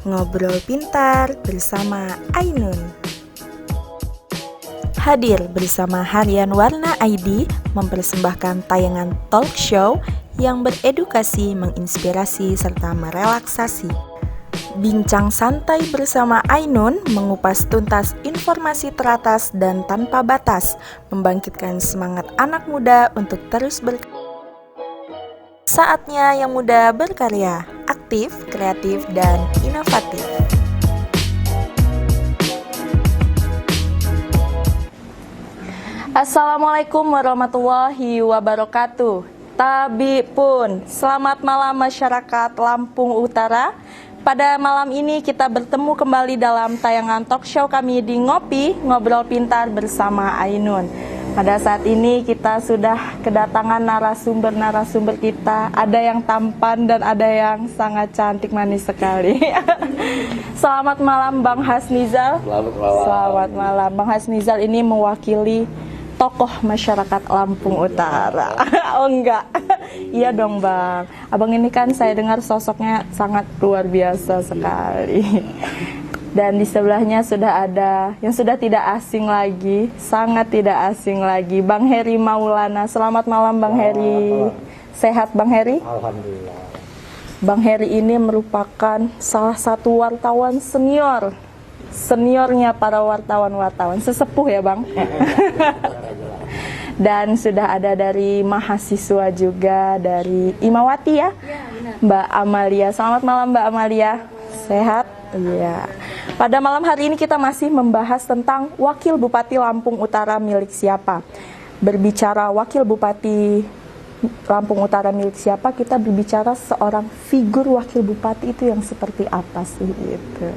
Ngobrol Pintar bersama Ainun. Hadir bersama Harian Warna ID mempersembahkan tayangan talk show yang beredukasi, menginspirasi, serta merelaksasi. Bincang santai bersama Ainun mengupas tuntas informasi teratas dan tanpa batas, membangkitkan semangat anak muda untuk terus berkarya. Saatnya yang muda berkarya, aktif, kreatif, dan inovatif. Assalamualaikum warahmatullahi wabarakatuh. Tabi pun, selamat malam masyarakat Lampung Utara. Pada malam ini kita bertemu kembali dalam tayangan talk show kami di Ngopi, Ngobrol Pintar bersama Ainun. Pada saat ini kita sudah kedatangan narasumber-narasumber kita. Ada yang tampan dan ada yang sangat cantik manis sekali. Selamat malam Bang Hasnizal. Selamat malam. Selamat malam. Bang Hasnizal ini mewakili tokoh masyarakat Lampung Utara. Oh enggak. Iya dong Bang. Abang ini kan saya dengar sosoknya sangat luar biasa sekali. Dan di sebelahnya sudah ada yang sudah tidak asing lagi, sangat tidak asing lagi, Bang Heri Maulana. Selamat malam Bang Heri. Sehat Bang Heri? Alhamdulillah. Bang Heri ini merupakan salah satu wartawan seniornya para wartawan, sesepuh ya Bang. Dan sudah ada dari mahasiswa juga, dari Imawati ya, Mbak Amalia. Selamat malam Mbak Amalia. Sehat? Iya. Pada malam hari ini kita masih membahas tentang Wakil Bupati Lampung Utara milik siapa. Berbicara Wakil Bupati Lampung Utara milik siapa, kita berbicara seorang figur Wakil Bupati itu yang seperti apa sih gitu.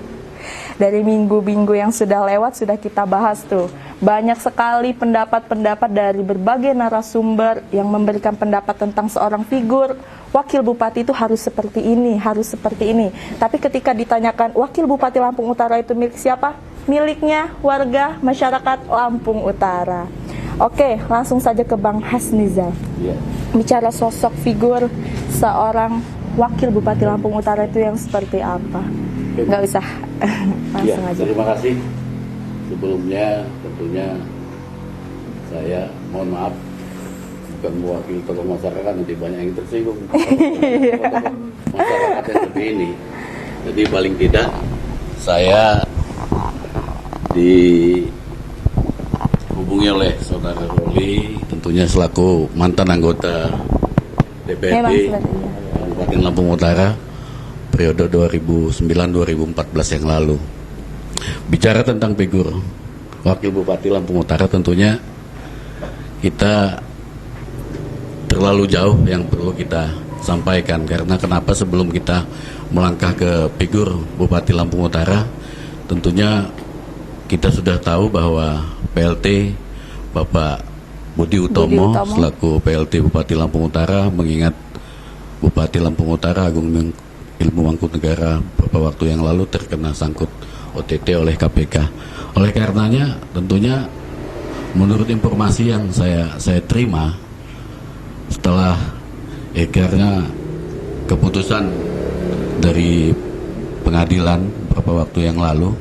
Dari minggu-minggu yang sudah lewat sudah kita bahas tuh. Banyak sekali pendapat-pendapat dari berbagai narasumber yang memberikan pendapat tentang seorang figur Wakil Bupati itu harus seperti ini, harus seperti ini. Tapi ketika ditanyakan Wakil Bupati Lampung Utara itu milik siapa? Miliknya warga masyarakat Lampung Utara. Oke, langsung saja ke Bang Hasnizal. Ya. Bicara sosok figur seorang Wakil Bupati Lampung Utara itu yang seperti apa? Nggak usah, langsung aja. Terima kasih. Sebelumnya tentunya saya mohon maaf, bukan mewakili tokoh masyarakat, nanti banyak yang tersinggung. Masyarakat yang seperti ini. Jadi paling tidak saya dihubungi oleh saudara Roli, tentunya selaku mantan anggota DPRD Kabupaten Lampung Utara periode 2009-2014 yang lalu. Bicara tentang figur Wakil Bupati Lampung Utara, tentunya kita terlalu jauh yang perlu kita sampaikan. Karena kenapa sebelum kita melangkah ke figur Bupati Lampung Utara, tentunya kita sudah tahu bahwa PLT Bapak Budi Utomo selaku PLT Bupati Lampung Utara mengingat Bupati Lampung Utara Agung Ilmu Mangkunegara beberapa waktu yang lalu terkena sangkut OTT oleh KPK. Oleh karenanya tentunya menurut informasi yang saya terima setelah edarnya keputusan dari pengadilan beberapa waktu yang lalu,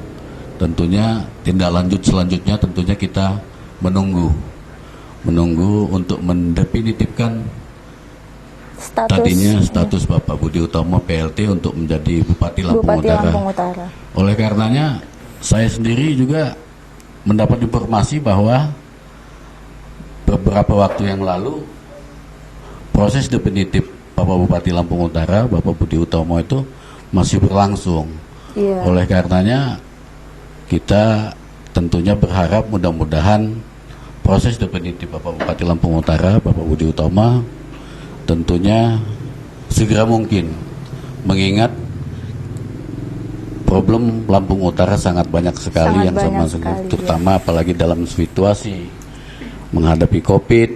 tentunya tindak lanjut selanjutnya tentunya kita menunggu untuk mendefinitifkan status Bapak Budi Utomo PLT untuk menjadi Bupati Lampung Utara. Oleh karenanya saya sendiri juga mendapat informasi bahwa beberapa waktu yang lalu proses definitif Bapak Bupati Lampung Utara, Bapak Budi Utomo itu masih berlangsung. Oleh karenanya kita tentunya berharap mudah-mudahan proses definitif Bapak Bupati Lampung Utara, Bapak Budi Utomo tentunya segera mungkin, mengingat problem Lampung Utara sangat banyak sekali, terutama apalagi dalam situasi menghadapi COVID.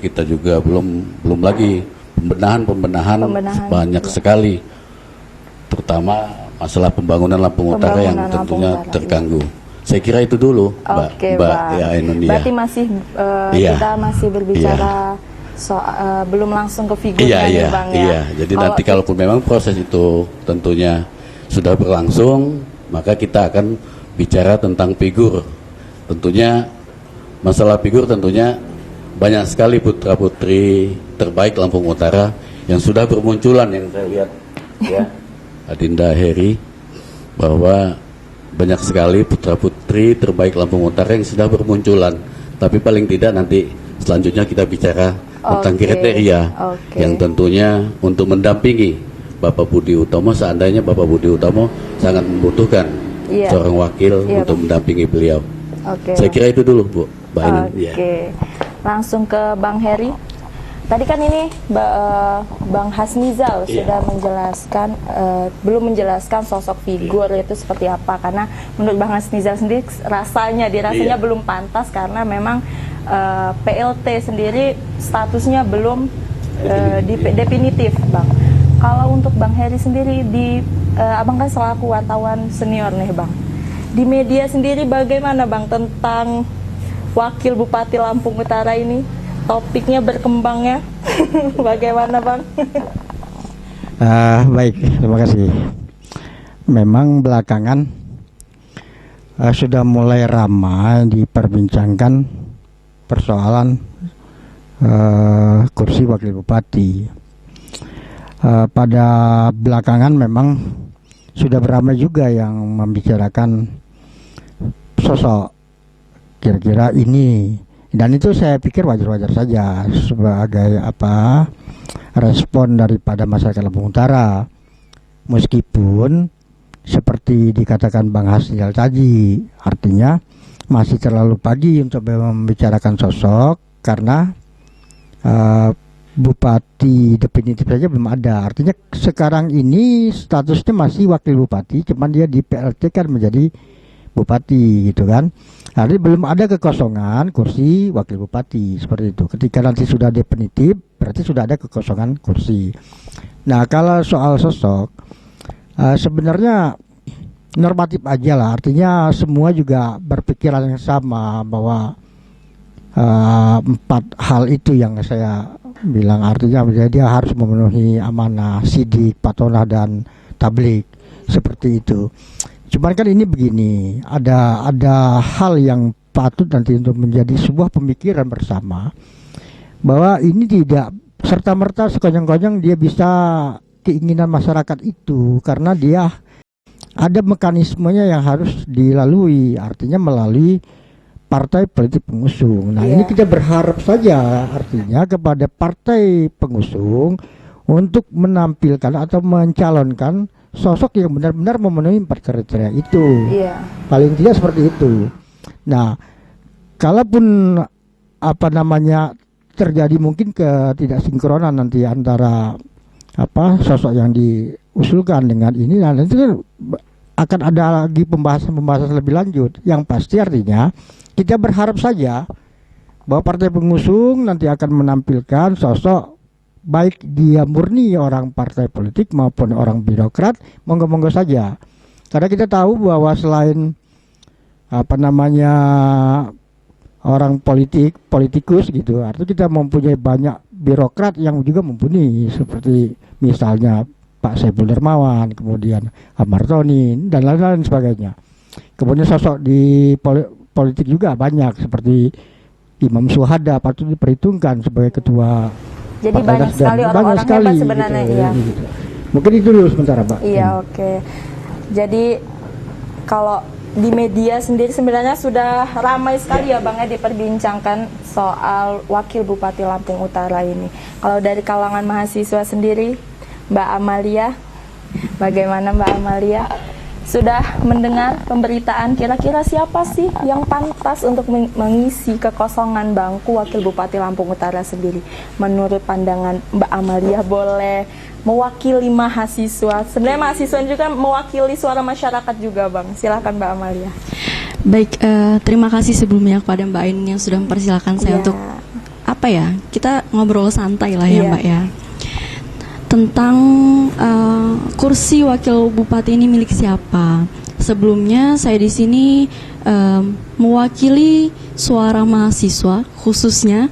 Kita juga belum lagi pembenahan banyak sekali, terutama masalah pembangunan Lampung Utara yang tentunya terganggu. Saya kira itu dulu, Mbak ya, Ainun. Berarti masih kita masih berbicara belum langsung ke figurnya nih Bang ya. Jadi nanti kalaupun memang proses itu tentunya sudah berlangsung, maka kita akan bicara tentang figur. Tentunya masalah figur tentunya banyak sekali putra-putri terbaik Lampung Utara yang sudah bermunculan, yang saya lihat ya Adinda Heri, bahwa banyak sekali putra-putri terbaik Lampung Utara yang sudah bermunculan. Tapi paling tidak nanti selanjutnya kita bicara tentang kriteria yang tentunya untuk mendampingi Bapak Budi Utomo, seandainya Bapak Budi Utomo sangat membutuhkan seorang wakil untuk mendampingi beliau. Saya kira itu dulu, Bu. Langsung ke Bang Heri. Tadi kan ini Bang Hasnizal sudah menjelaskan, belum menjelaskan sosok figur itu seperti apa, karena menurut Bang Hasnizal sendiri rasanya belum pantas karena memang PLT sendiri statusnya belum definitif, Bang. Kalau untuk Bang Heri sendiri, Abang kan selaku wartawan senior nih, Bang. Di media sendiri bagaimana, Bang, tentang Wakil Bupati Lampung Utara ini? Topiknya berkembangnya bagaimana, Bang? Baik, terima kasih. Memang belakangan sudah mulai ramai diperbincangkan persoalan kursi wakil bupati. Pada belakangan memang sudah beramai juga yang membicarakan sosok kira-kira ini. Dan itu saya pikir wajar-wajar saja sebagai respon daripada masyarakat Lampung Utara. Meskipun seperti dikatakan Bang Hasnizal tadi, artinya masih terlalu pagi untuk membicarakan sosok karena bupati definitif saja belum ada. Artinya sekarang ini statusnya masih wakil bupati, cuman dia di PLT kan menjadi bupati gitu kan. Artinya belum ada kekosongan kursi wakil bupati seperti itu. Ketika nanti sudah definitif, berarti sudah ada kekosongan kursi. Nah, kalau soal sosok, sebenarnya normatif aja lah. Artinya semua juga berpikiran yang sama bahwa 4 hal itu yang saya bilang. Artinya dia harus memenuhi amanah sidik, patonah, dan tablik seperti itu. Cuman kan ini begini, ada hal yang patut nanti untuk menjadi sebuah pemikiran bersama, bahwa ini tidak serta-merta sekonyong-konyong dia bisa keinginan masyarakat itu, karena dia ada mekanismenya yang harus dilalui, artinya melalui partai politik pengusung. Nah, ini kita berharap saja artinya kepada partai pengusung untuk menampilkan atau mencalonkan sosok yang benar-benar memenuhi 4 kriteria itu. Paling tidak seperti itu. Nah, kalaupun terjadi mungkin ketidaksinkronan nanti antara sosok yang diusulkan dengan ini, nah nanti akan ada lagi pembahasan lebih lanjut. Yang pasti artinya kita berharap saja bahwa partai pengusung nanti akan menampilkan sosok, baik dia murni orang partai politik maupun orang birokrat, monggo-monggo saja. Karena kita tahu bahwa selain orang politikus gitu, artinya kita mempunyai banyak birokrat yang juga mumpuni, seperti misalnya Pak Saiful Darmawan, kemudian Ahmad Tony, dan lain-lain sebagainya. Kemudian sosok di politik juga banyak, seperti Imam Suhada patut diperhitungkan sebagai ketua. Jadi banyak sekali orang-orang hebat sebenarnya, gitu. Mungkin itu dulu sementara, Pak. Oke. Jadi kalau di media sendiri sebenarnya sudah ramai sekali ya, Bang, diperbincangkan soal Wakil Bupati Lampung Utara ini. Kalau dari kalangan mahasiswa sendiri, Mbak Amalia, bagaimana Mbak Amalia? Sudah mendengar pemberitaan kira-kira siapa sih yang pantas untuk mengisi kekosongan bangku Wakil Bupati Lampung Utara sendiri? Menurut pandangan Mbak Amalia, boleh mewakili mahasiswa. Sebenarnya mahasiswa juga mewakili suara masyarakat juga, Bang. Silakan Mbak Amalia. Baik, terima kasih sebelumnya kepada Mbak Ain yang sudah mempersilahkan saya untuk kita ngobrol santai lah ya, Mbak ya. Tentang kursi wakil bupati ini milik siapa. Sebelumnya saya di sini mewakili suara mahasiswa, khususnya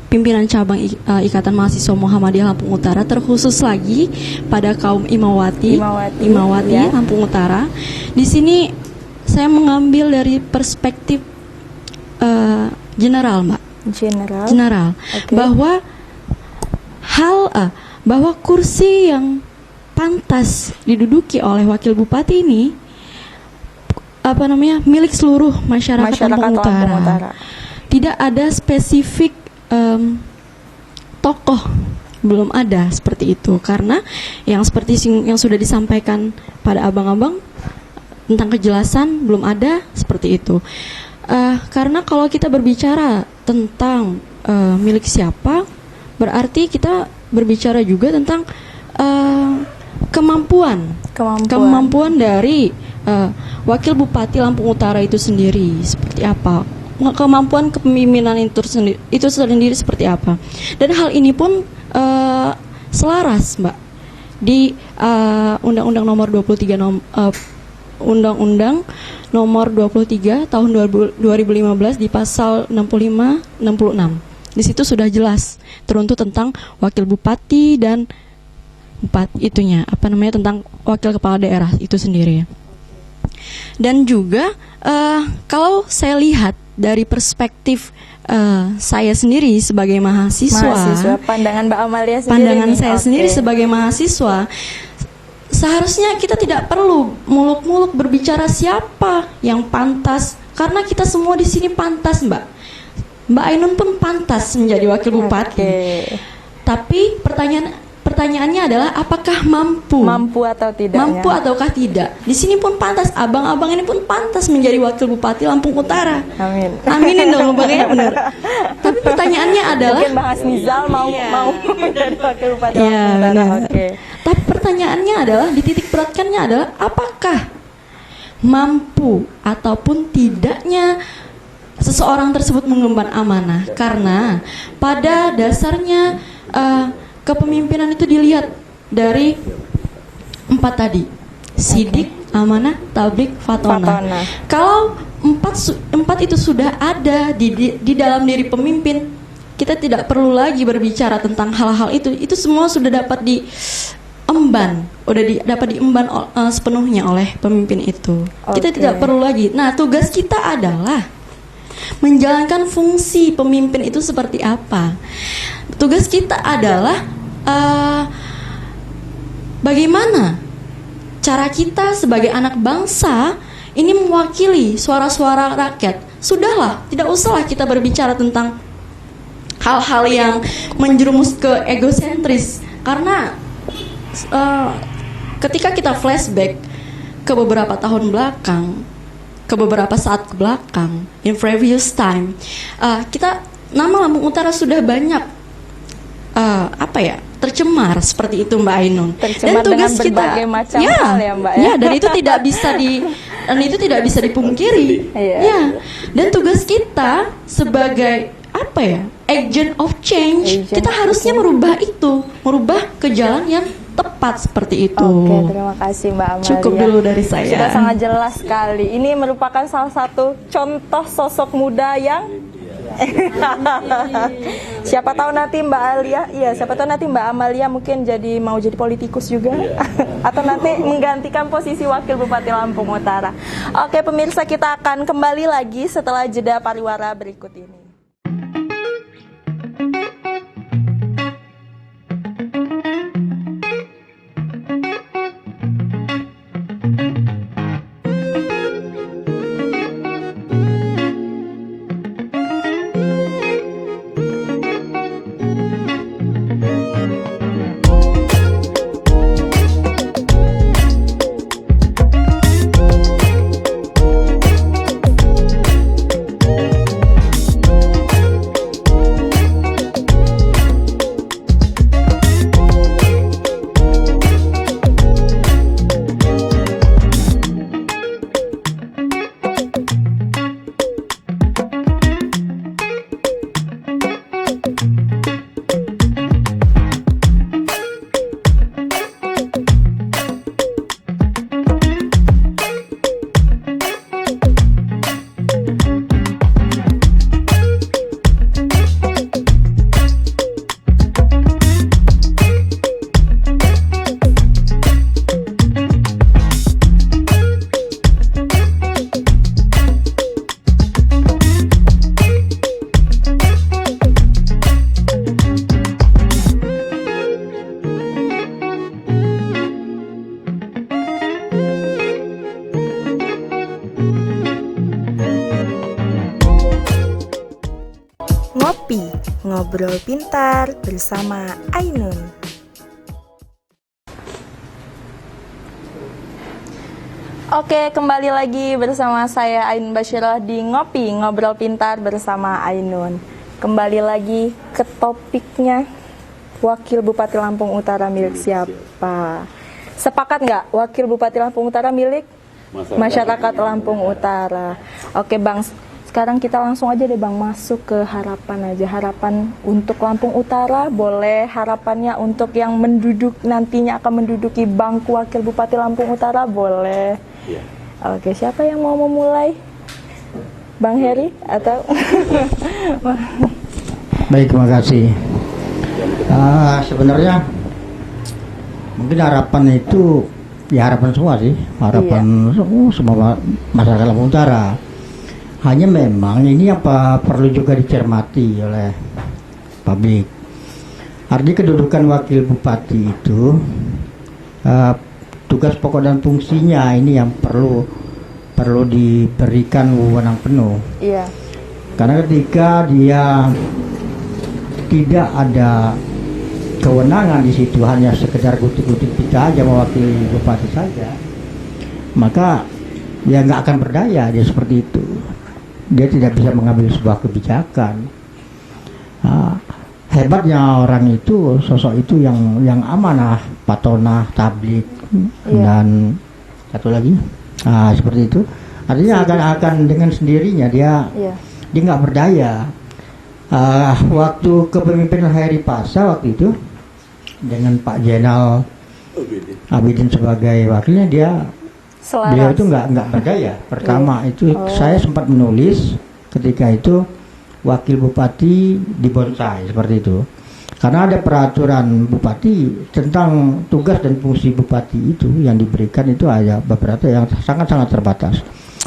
pimpinan cabang Ikatan Mahasiswa Muhammadiyah Lampung Utara, terkhusus lagi pada kaum Imawati ya. Lampung Utara. Di sini saya mengambil dari perspektif general, Mbak. General. Oke. Bahwa kursi yang pantas diduduki oleh wakil bupati ini milik seluruh masyarakat Lampung Utara. Tidak ada spesifik tokoh, belum ada seperti itu, karena yang seperti yang sudah disampaikan pada abang-abang tentang kejelasan belum ada seperti itu. Karena kalau kita berbicara tentang milik siapa, berarti kita berbicara juga tentang kemampuan dari wakil bupati Lampung Utara itu sendiri seperti apa, kemampuan kepemimpinan itu sendiri seperti apa. Dan hal ini pun selaras, Mbak, di Undang-Undang Nomor 23 Undang-Undang Nomor 23 tahun 2015 di pasal 65-66. Di situ sudah jelas teruntuk tentang wakil bupati dan tentang wakil kepala daerah itu sendiri. Dan juga kalau saya lihat dari perspektif saya sendiri sebagai mahasiswa, pandangan Mbak Amalia sendiri. Pandangan saya sendiri sebagai mahasiswa, seharusnya kita tidak perlu muluk-muluk berbicara siapa yang pantas, karena kita semua di sini pantas, Mbak. Mbak Ainun pun pantas menjadi wakil bupati. Tapi pertanyaannya adalah apakah mampu ataukah tidak. Di sini pun pantas, abang-abang ini pun pantas menjadi wakil bupati Lampung Utara. Aminin dong Bang ya, benar. Tapi pertanyaannya adalah mungkin Bang Hasnizal mau menjadi wakil bupati Lampung Utara. Tapi pertanyaannya adalah, dititik beratkannya adalah apakah mampu ataupun tidaknya seseorang tersebut mengemban amanah. Karena pada dasarnya kepemimpinan itu dilihat dari 4 tadi: sidik, amanah, tablik, fatona. Kalau empat itu sudah ada di dalam diri pemimpin, kita tidak perlu lagi berbicara tentang hal-hal itu. Itu semua sudah dapat diemban sepenuhnya oleh pemimpin itu. Kita tidak perlu lagi. Nah, tugas kita adalah menjalankan fungsi pemimpin itu seperti apa. Tugas kita adalah bagaimana cara kita sebagai anak bangsa ini mewakili suara-suara rakyat. Sudahlah, tidak usahlah kita berbicara tentang hal-hal yang menjerumus ke egosentris. Karena ketika kita flashback ke beberapa tahun belakang, ke beberapa saat ke belakang, in previous time, nama Lampung Utara sudah banyak tercemar seperti itu, Mbak Ainun. Tercemar dan tugas dengan berbagai macam hal ya, Mbak ya. Dan itu tidak bisa dipungkiri. Dan tugas kita sebagai agent of change, kita harusnya merubah ke jalan yang tepat seperti itu. Oke, terima kasih Mbak Amalia. Cukup dulu dari saya. Sudah sangat jelas sekali. Ini merupakan salah satu contoh sosok muda yang siapa tahu nanti Mbak Amalia mungkin mau jadi politikus juga, atau nanti menggantikan posisi wakil bupati Lampung Utara. Oke pemirsa, kita akan kembali lagi setelah jeda pariwara berikut ini. Ngopi, ngobrol pintar bersama Ainun. Oke, kembali lagi bersama saya Ainun Basyiroh di Ngopi, ngobrol pintar bersama Ainun. Kembali lagi ke topiknya, Wakil Bupati Lampung Utara milik siapa? Sepakat nggak? Wakil Bupati Lampung Utara milik masyarakat Lampung Utara. Oke Bang, sekarang kita langsung aja deh Bang masuk ke harapan aja. Harapan untuk Lampung Utara, boleh harapannya untuk yang nantinya akan menduduki bangku Wakil Bupati Lampung Utara, boleh. Ya. Oke, siapa yang mau memulai? Bang Heri atau? Baik, terima kasih. Sebenarnya mungkin harapan itu ya harapan semua sih, harapan semua masyarakat Lampung Utara. Hanya memang ini apa perlu juga dicermati oleh publik. Artinya kedudukan wakil bupati itu tugas pokok dan fungsinya ini yang perlu diberikan wewenang penuh. Iya. Karena ketika dia tidak ada kewenangan di situ, hanya sekedar gutik-gutik kita aja mewakili bupati saja, maka dia nggak akan berdaya. Dia seperti itu, dia tidak bisa mengambil sebuah kebijakan. Hebatnya orang itu, sosok itu yang amanah, patonah, tablik, dan satu lagi seperti itu. Artinya akan dengan sendirinya dia nggak berdaya. Waktu kepemimpinan Hairi Pasa waktu itu dengan Pak Jenal Abidin sebagai wakilnya, beliau itu nggak berdaya. Pertama itu saya sempat menulis ketika itu wakil bupati dibonsai seperti itu, karena ada peraturan bupati tentang tugas dan fungsi bupati itu yang diberikan itu ada beberapa yang sangat-sangat terbatas.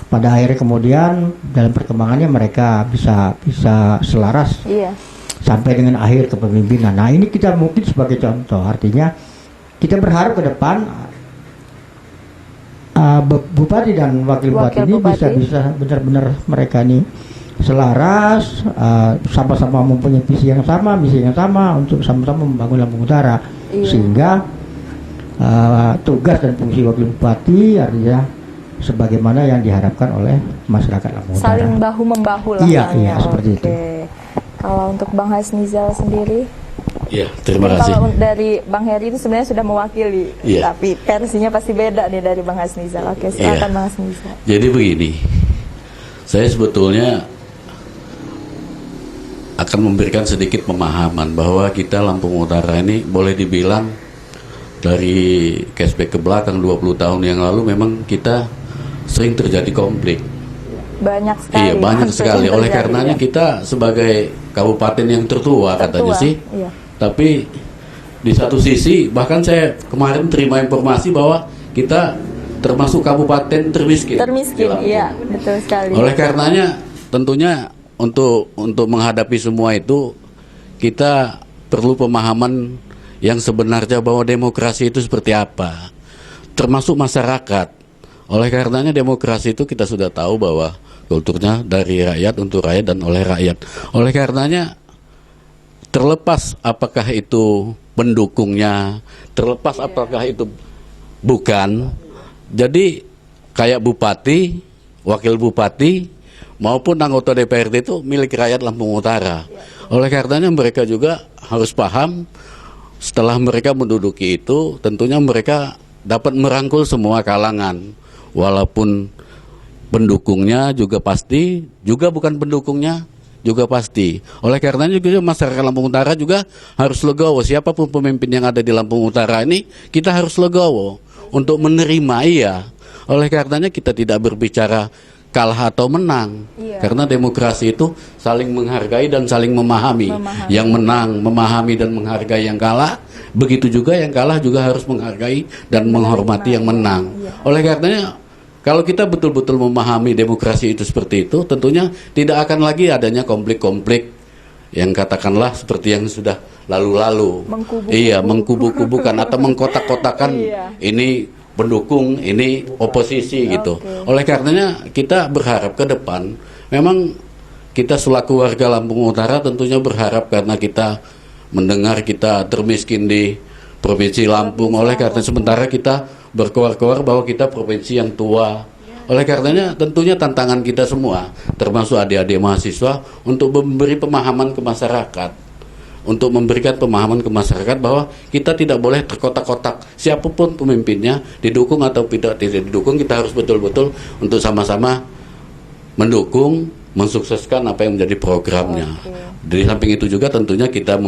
Pada akhirnya kemudian dalam perkembangannya mereka bisa selaras sampai dengan akhir kepemimpinan. Nah ini kita mungkin sebagai contoh, artinya kita berharap ke depan bupati dan wakil bupati ini bisa benar-benar mereka ini selaras, sama-sama mempunyai visi yang sama, misi yang sama untuk sama-sama membangun Lampung Utara. Sehingga tugas dan fungsi wakil bupati artinya sebagaimana yang diharapkan oleh masyarakat Lampung Utara. Saling bahu-membahu lah. Iya, seperti itu. Kalau untuk Bang Hasnizal sendiri? Ya, terima kasih. Kalau dari Bang Heri itu sebenarnya sudah mewakili, tapi versinya pasti beda nih dari Bang Hasnizal. Oke, silakan Bang Hasnizal. Jadi begini, saya sebetulnya akan memberikan sedikit pemahaman bahwa kita Lampung Utara ini boleh dibilang dari cashback ke belakang 20 tahun yang lalu memang kita sering terjadi konflik. Banyak sekali. Iya, banyak sekali. Oleh karenanya kita sebagai kabupaten yang tertua katanya sih. Tapi di satu sisi bahkan saya kemarin terima informasi bahwa kita termasuk kabupaten termiskin. Iya, betul sekali. Oleh karenanya tentunya untuk menghadapi semua itu kita perlu pemahaman yang sebenarnya bahwa demokrasi itu seperti apa, termasuk masyarakat. Oleh karenanya demokrasi itu kita sudah tahu bahwa kulturnya dari rakyat untuk rakyat dan oleh rakyat. Oleh karenanya terlepas apakah itu pendukungnya, terlepas apakah itu bukan, jadi kayak bupati, wakil bupati maupun anggota DPRD itu milik rakyat Lampung Utara. Oleh karenanya mereka juga harus paham setelah mereka menduduki itu tentunya mereka dapat merangkul semua kalangan, walaupun pendukungnya juga pasti, juga bukan pendukungnya juga pasti. Oleh karenanya juga masyarakat Lampung Utara juga harus legowo. Siapapun pemimpin yang ada di Lampung Utara ini kita harus legowo untuk menerima. Oleh karenanya kita tidak berbicara kalah atau menang, karena demokrasi itu saling menghargai dan saling memahami. Yang menang memahami dan menghargai yang kalah, begitu juga yang kalah juga harus menghargai dan menghormati yang menang. Oleh karenanya kalau kita betul-betul memahami demokrasi itu seperti itu, tentunya tidak akan lagi adanya konflik-konflik yang katakanlah seperti yang sudah lalu-lalu. Mengkubu-kubukan atau mengkotak-kotakan ini pendukung, ini oposisi gitu. Oleh karenanya kita berharap ke depan memang kita selaku warga Lampung Utara tentunya berharap karena kita mendengar kita termiskin di Provinsi Lampung, oleh karena sementara kita berkoar-koar bahwa kita provinsi yang tua. Oleh karenanya tentunya tantangan kita semua, termasuk adik-adik mahasiswa, untuk memberi pemahaman ke masyarakat. Untuk memberikan pemahaman ke masyarakat bahwa kita tidak boleh terkotak-kotak. Siapapun pemimpinnya, didukung atau tidak didukung, kita harus betul-betul untuk sama-sama mendukung, mensukseskan apa yang menjadi programnya. Di samping itu juga tentunya kita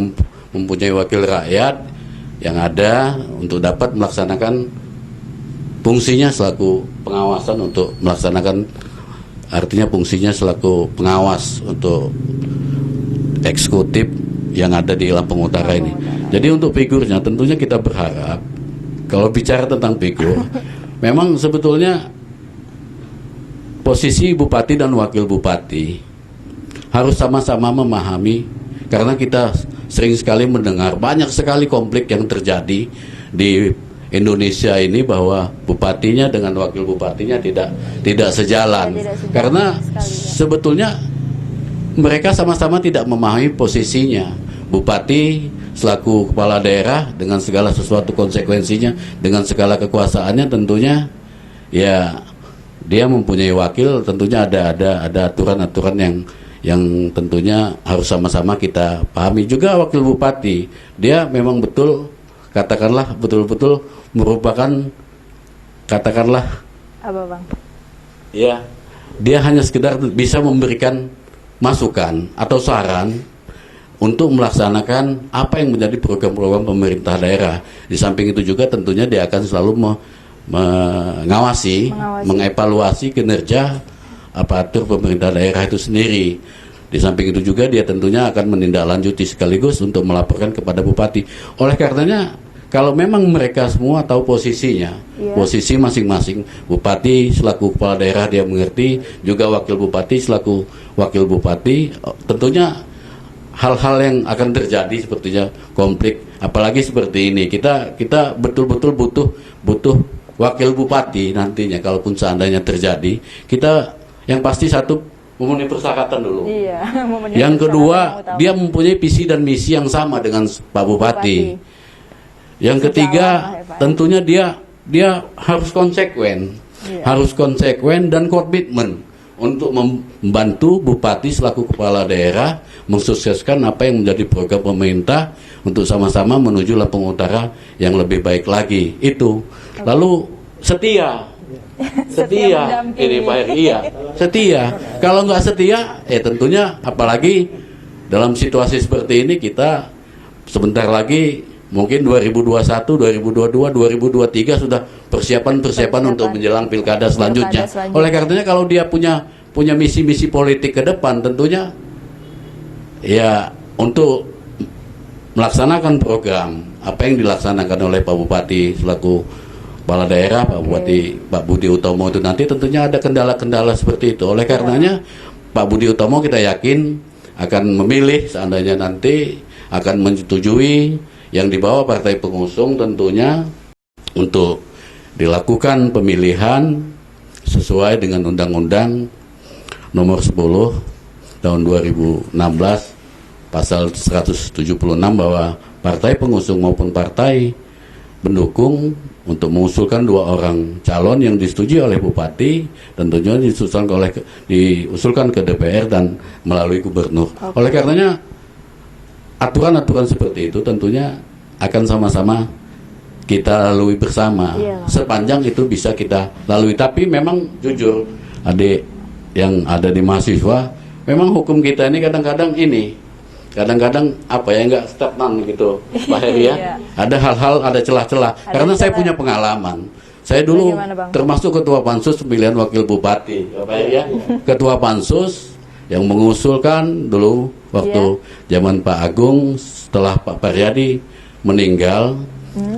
mempunyai wakil rakyat yang ada untuk dapat melaksanakan fungsinya selaku pengawasan untuk melaksanakan, artinya fungsinya selaku pengawas untuk eksekutif yang ada di Lampung Utara ini. Jadi untuk figurnya tentunya kita berharap, kalau bicara tentang figur, memang sebetulnya posisi bupati dan wakil bupati harus sama-sama memahami, karena kita sering sekali mendengar banyak sekali konflik yang terjadi di Indonesia ini, bahwa bupatinya dengan wakil bupatinya tidak sejalan. Karena sebetulnya mereka sama-sama tidak memahami posisinya. Bupati selaku kepala daerah dengan segala sesuatu konsekuensinya, dengan segala kekuasaannya, tentunya ya dia mempunyai wakil, tentunya ada aturan-aturan yang tentunya harus sama-sama kita pahami. Juga wakil bupati, dia memang betul, katakanlah betul-betul merupakan, katakanlah Apa Bang? ya, dia hanya sekedar bisa memberikan masukan atau saran untuk melaksanakan apa yang menjadi program-program pemerintah daerah. Di samping itu juga tentunya dia akan selalu mengawasi, mengevaluasi kinerja aparatur pemerintah daerah itu sendiri. Di samping itu juga dia tentunya akan menindaklanjuti sekaligus untuk melaporkan kepada bupati. Oleh karenanya, kalau memang mereka semua tahu posisinya, posisi masing-masing, bupati selaku kepala daerah dia mengerti, juga wakil bupati selaku wakil bupati, tentunya hal-hal yang akan terjadi sepertinya konflik, apalagi seperti ini, kita betul-betul butuh wakil bupati nantinya. Kalaupun seandainya terjadi, kita yang pasti satu memenuhi persyaratan dulu. Iya, yang kedua, dia mempunyai visi dan misi yang sama dengan Pak Bupati. Yang ketiga, tentunya dia harus konsekuen, harus konsekuen dan komitmen untuk membantu bupati selaku kepala daerah mensukseskan apa yang menjadi program pemerintah untuk sama-sama menuju Lampung Utara yang lebih baik lagi. Itu. Lalu setia ini Pak Heri, iya, setia. Kalau nggak setia, tentunya apalagi dalam situasi seperti ini, kita sebentar lagi mungkin 2021, 2022, 2023 sudah persiapan untuk menjelang pilkada selanjutnya. Oleh karenanya kalau dia punya misi-misi politik ke depan, tentunya ya untuk melaksanakan program apa yang dilaksanakan oleh Pak Bupati selaku kepala daerah, Pak Bupati, Pak Budi Utomo itu nanti tentunya ada kendala-kendala seperti itu. Oleh karenanya Pak Budi Utomo kita yakin akan memilih, seandainya nanti akan menyetujui yang dibawa partai pengusung tentunya untuk dilakukan pemilihan sesuai dengan Undang-Undang Nomor 10 Tahun 2016 Pasal 176 bahwa partai pengusung maupun partai pendukung untuk mengusulkan 2 orang calon yang disetujui oleh bupati, tentunya diusulkan ke DPR dan melalui gubernur. Oleh karenanya aturan-aturan seperti itu tentunya akan sama-sama kita lalui bersama. Sepanjang itu bisa kita lalui. Tapi memang jujur, adik yang ada di mahasiswa, memang hukum kita ini kadang-kadang apa ya, nggak stagnan gitu Pak Heri ya. Ada hal-hal, ada celah-celah. Karena saya punya pengalaman. Saya dulu termasuk ketua pansus pemilihan wakil bupati, Pak Heri ya. Ketua pansus yang mengusulkan dulu waktu zaman Pak Agung, setelah Pak Paryadi meninggal,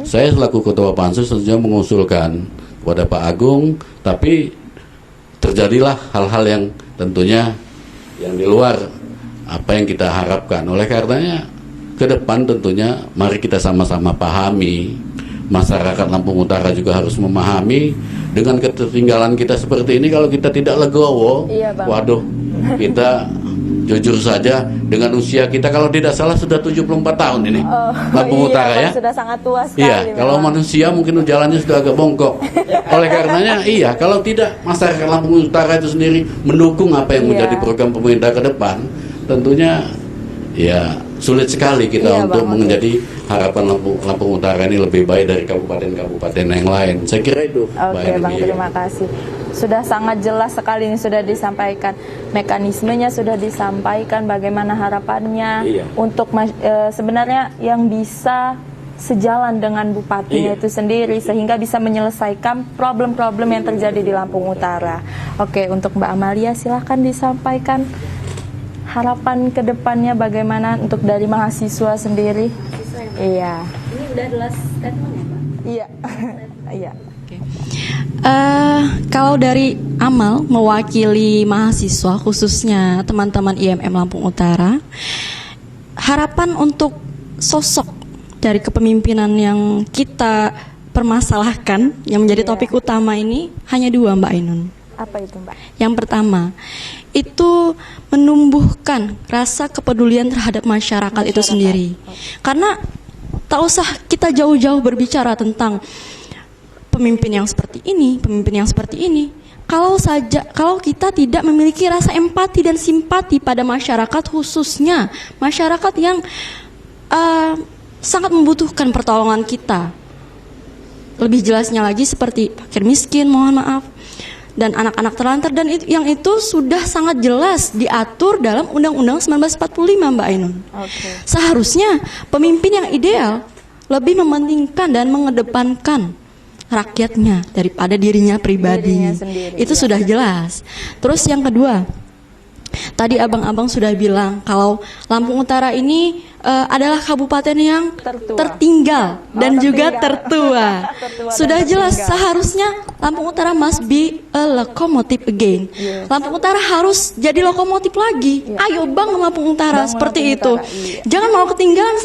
saya selaku ketua pansus tentunya mengusulkan kepada Pak Agung, tapi terjadilah hal-hal yang tentunya yang di luar apa yang kita harapkan. Oleh karenanya ke depan tentunya mari kita sama-sama pahami, masyarakat Lampung Utara juga harus memahami, dengan ketertinggalan kita seperti ini kalau kita tidak legowo, waduh, kita Jujur saja dengan usia kita kalau tidak salah sudah 74 tahun ini. Lampung Utara Bang, ya. sudah sangat tua sekali. Iya, kalau memang. manusia mungkin jalannya sudah agak bongkok. Oleh karenanya, iya, kalau tidak masyarakat Lampung Utara itu sendiri mendukung apa yang Iya. menjadi program pemerintah ke depan, tentunya ya sulit sekali kita Iya, untuk Bang, menjadi harapan Lampung Utara ini lebih baik dari kabupaten-kabupaten yang lain. Saya kira itu. Oke Bang, terima kasih. Sudah sangat jelas sekali ini sudah disampaikan. Mekanismenya sudah disampaikan, bagaimana harapannya Iya. untuk sebenarnya yang bisa sejalan dengan bupatinya Iya. itu sendiri sehingga bisa menyelesaikan problem-problem yang terjadi di Lampung Utara. Oke, untuk Mbak Amalia silahkan disampaikan harapan ke depannya bagaimana untuk dari mahasiswa sendiri. Iya. Ini udah jelas statement ya, Pak? Iya. Iya. Oke. Kalau dari Amal mewakili mahasiswa khususnya teman-teman IMM Lampung Utara, harapan untuk sosok dari kepemimpinan yang kita permasalahkan yang menjadi topik utama ini hanya dua, Mbak Ainun. Apa itu, Mbak? Yang pertama, itu menumbuhkan rasa kepedulian terhadap masyarakat itu sendiri. Karena tak usah kita jauh-jauh berbicara tentang pemimpin yang seperti ini, pemimpin yang seperti ini. Kalau kita tidak memiliki rasa empati dan simpati pada masyarakat, khususnya masyarakat yang sangat membutuhkan pertolongan kita. Lebih jelasnya lagi seperti fakir miskin, mohon maaf, dan anak-anak terlantar, dan yang itu sudah sangat jelas diatur dalam Undang-Undang 1945, Mbak Ainun. Oke. Seharusnya pemimpin yang ideal lebih mementingkan dan mengedepankan rakyatnya daripada dirinya pribadi. Dirinya sendiri, Itu ya. sudah jelas. Terus yang kedua, tadi abang-abang sudah bilang kalau Lampung Utara ini adalah kabupaten yang tertinggal dan juga tertua. Tertua Sudah dan jelas tertinggal. seharusnya Lampung Utara must be a locomotive again. Yes. Lampung Utara harus jadi lokomotif lagi. Ayo Bang Lampung Utara Bang seperti Lampung itu. Utara, iya. Jangan mau ketinggalan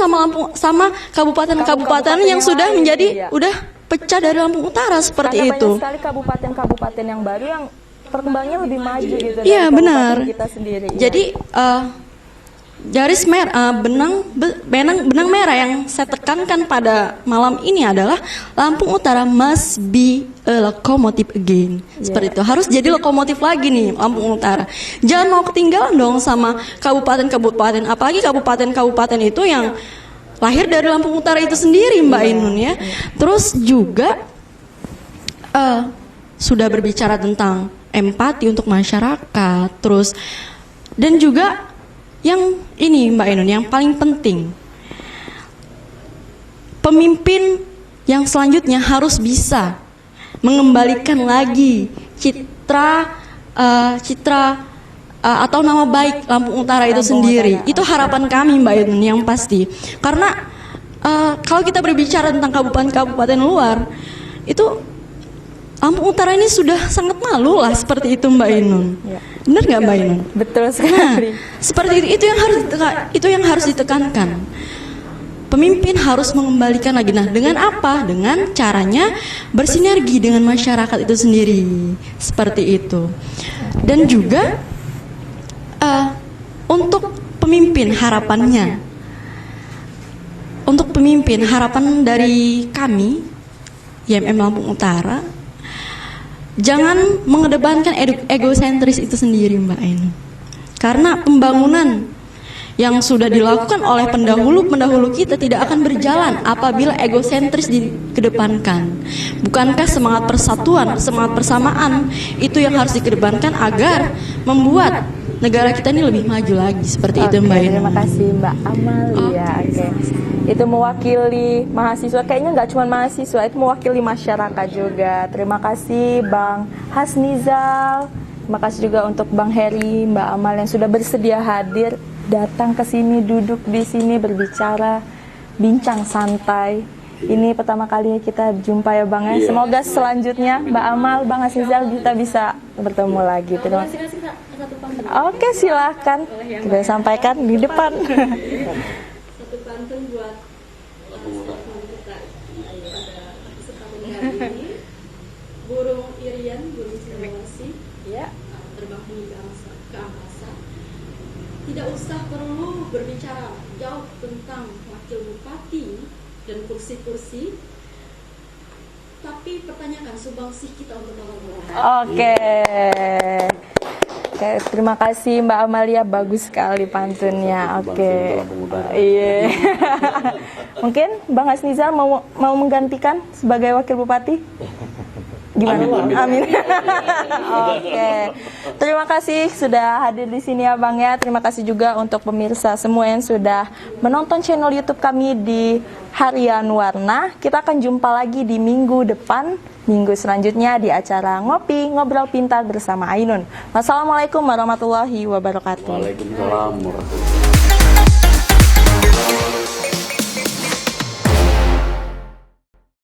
sama kabupaten-kabupaten Kabupaten yang sudah lain, menjadi iya. udah pecah dari Lampung Utara seperti Karena itu. banyak sekali kabupaten-kabupaten yang baru yang perkembangannya lebih maju gitu dari Iya, kabupaten benar. kita sendiri. Iya. Jadi garis merah, benang merah yang saya tekankan pada malam ini adalah Lampung Utara must be a locomotive again. Seperti itu. Harus jadi lokomotif lagi nih Lampung Utara. Jangan mau ketinggalan dong sama kabupaten-kabupaten, apalagi kabupaten-kabupaten itu yang lahir dari Lampung Utara itu sendiri, Mbak Ainun ya. Terus juga sudah berbicara tentang empati untuk masyarakat, terus dan juga yang ini Mbak Ainun yang paling penting, pemimpin yang selanjutnya harus bisa mengembalikan lagi citra atau nama baik Lampung Utara itu sendiri. Itu harapan kami Mbak Ainun yang pasti. Karena kalau kita berbicara tentang kabupaten-kabupaten luar, itu Lampung Utara ini sudah sangat malu lah seperti itu Mbak Ainun. Benar nggak Mbak Ainun? Betul Nah, sekali. seperti itu yang harus ditekankan. Pemimpin harus mengembalikan lagi. Nah, dengan apa? Dengan caranya bersinergi dengan masyarakat itu sendiri. Seperti itu. Dan juga untuk pemimpin harapannya. Untuk pemimpin harapan dari kami IMM Lampung Utara, jangan mengedepankan egosentris itu sendiri Mbak Ainun. Karena pembangunan yang sudah dilakukan oleh pendahulu kita tidak akan berjalan apabila egosentris dikedepankan. Bukankah semangat persatuan, semangat persamaan itu yang harus dikedepankan agar membuat negara kita ini lebih maju lagi seperti itu Mbak Ainun. Terima kasih Mbak Amalia. Oke. Itu mewakili mahasiswa, kayaknya nggak cuma mahasiswa, itu mewakili masyarakat juga. Terima kasih Bang Hasnizal. Terima kasih juga untuk Bang Heri, Mbak Amal yang sudah bersedia hadir, datang ke sini, duduk di sini, berbicara, bincang santai. Ini pertama kalinya kita jumpa ya Bang ya. Semoga selanjutnya Mbak Amal, Bang Hasnizal kita bisa bertemu lagi. Terima kasih. Oke, silahkan kita sampaikan di depan. Satu pantun buat teman kita pada kesempatan kali ini. Burung irian, burung cendrawasih, ya, terbang tinggi ke angkasa. tidak usah perlu berbicara jauh tentang wakil bupati dan kursi-kursi, tapi pertanyakan sumbangsi kita untuk kawan-kawan. Oke. Oke, terima kasih Mbak Amalia, bagus sekali pantunnya. Oke. Iya. Mungkin Bang Hasnizal mau menggantikan sebagai wakil bupati? Gimana? Amin. Oke. Terima kasih sudah hadir di sini ya Bang ya. Terima kasih juga untuk pemirsa semua yang sudah menonton channel YouTube kami di Harian Warna. Kita akan jumpa lagi di minggu depan, minggu selanjutnya di acara Ngopi Ngobrol Pintar bersama Ainun. Wassalamualaikum warahmatullahi wabarakatuh. Waalaikumsalam warahmatullahi wabarakatuh.